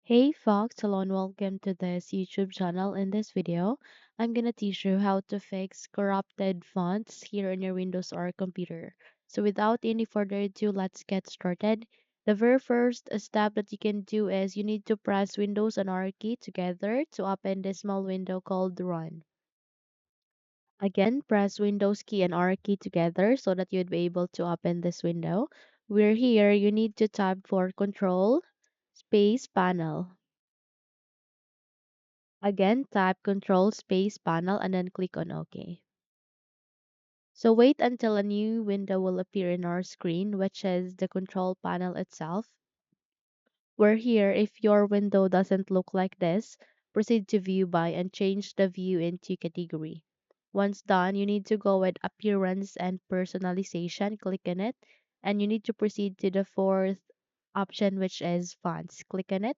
Hey folks, hello and welcome to this YouTube channel. In this video, I'm gonna teach you how to fix corrupted fonts here on your Windows or computer. So without any further ado, let's get started. The very first step that you can do is you need to press Windows and R key together to open this small window called Run. Again, press Windows key and R key together so that you'd be able to open this window. We're here, you need to type for Control Space Panel. Again, type Control Space Panel and then click on OK. So wait until a new window will appear in our screen, which is the control panel itself. We're here, if your window doesn't look like this, proceed to View By and change the view into Category. Once done, you need to go with Appearance and Personalization, click on it, and you need to proceed to the fourth option, which is Fonts. Click on it.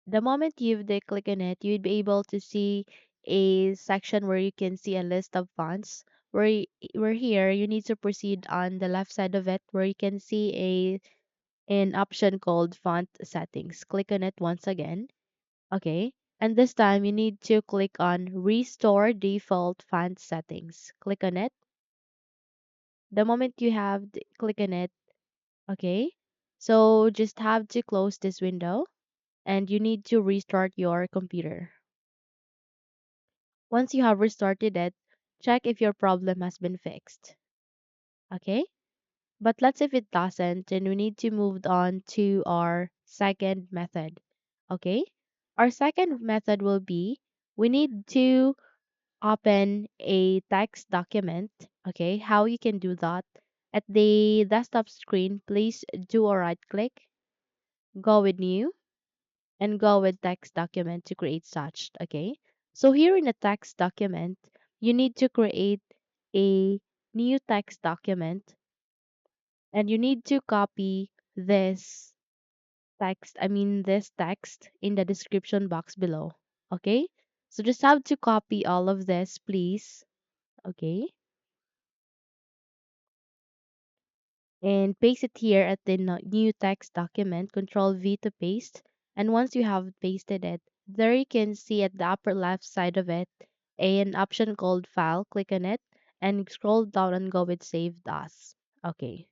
The moment you've click on it, you'd be able to see a section where you can see a list of fonts. Where here, you need to proceed on the left side of it, where you can see an option called Font Settings. Click on it once again. Okay. And this time, you need to click on Restore Default Font Settings. Click on it. The moment you have click on it, okay. So just have to close this window and you need to restart your computer. Once you have restarted it, check if your problem has been fixed. Okay? But let's say if it doesn't, then we need to move on to our second method. Okay? Our second method will be we need to open a text document. Okay? How you can do that? At the desktop screen, please do a right click, go with new, and go with text document to create such. Okay, so here in the text document you need to create a new text document and you need to copy this text in the description box below. Okay, so just have to copy all of this, please. Okay, and paste it here at the new text document. Control V to paste. And once you have pasted it, there you can see at the upper left side of it an option called File. Click on it and scroll down and go with Save As. Okay.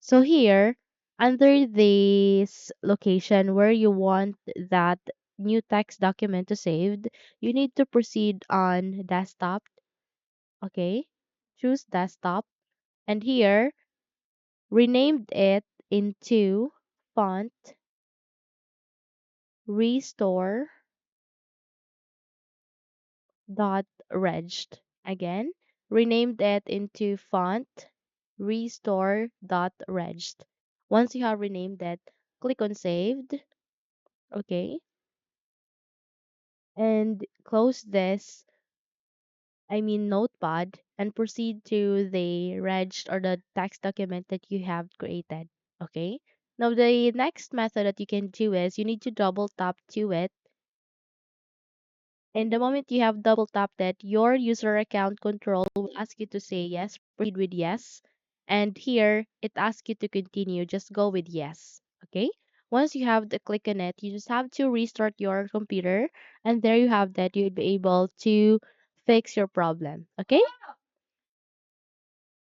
So here, under this location where you want that new text document to saved, you need to proceed on Desktop. Okay. Choose Desktop. And here, renamed it into font restore dot reged. Again, renamed it into font restore dot reged. Once you have renamed it, click on saved. Okay, and close this notepad and proceed to the reg or the text document that you have created. Okay, now the next method that you can do is you need to double tap to it. And the moment you have double tapped it, your user account control will ask you to say yes, proceed with yes. And here it asks you to continue, just go with yes. Okay? Once you have the click on it, you just have to restart your computer and there you have that you'll be able to fix your problem. Okay?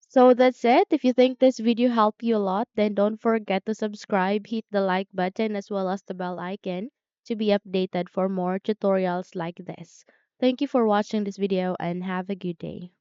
So that's it. If you think this video helped you a lot, then don't forget to subscribe, hit the like button as well as the bell icon to be updated for more tutorials like this. Thank you for watching this video and have a good day.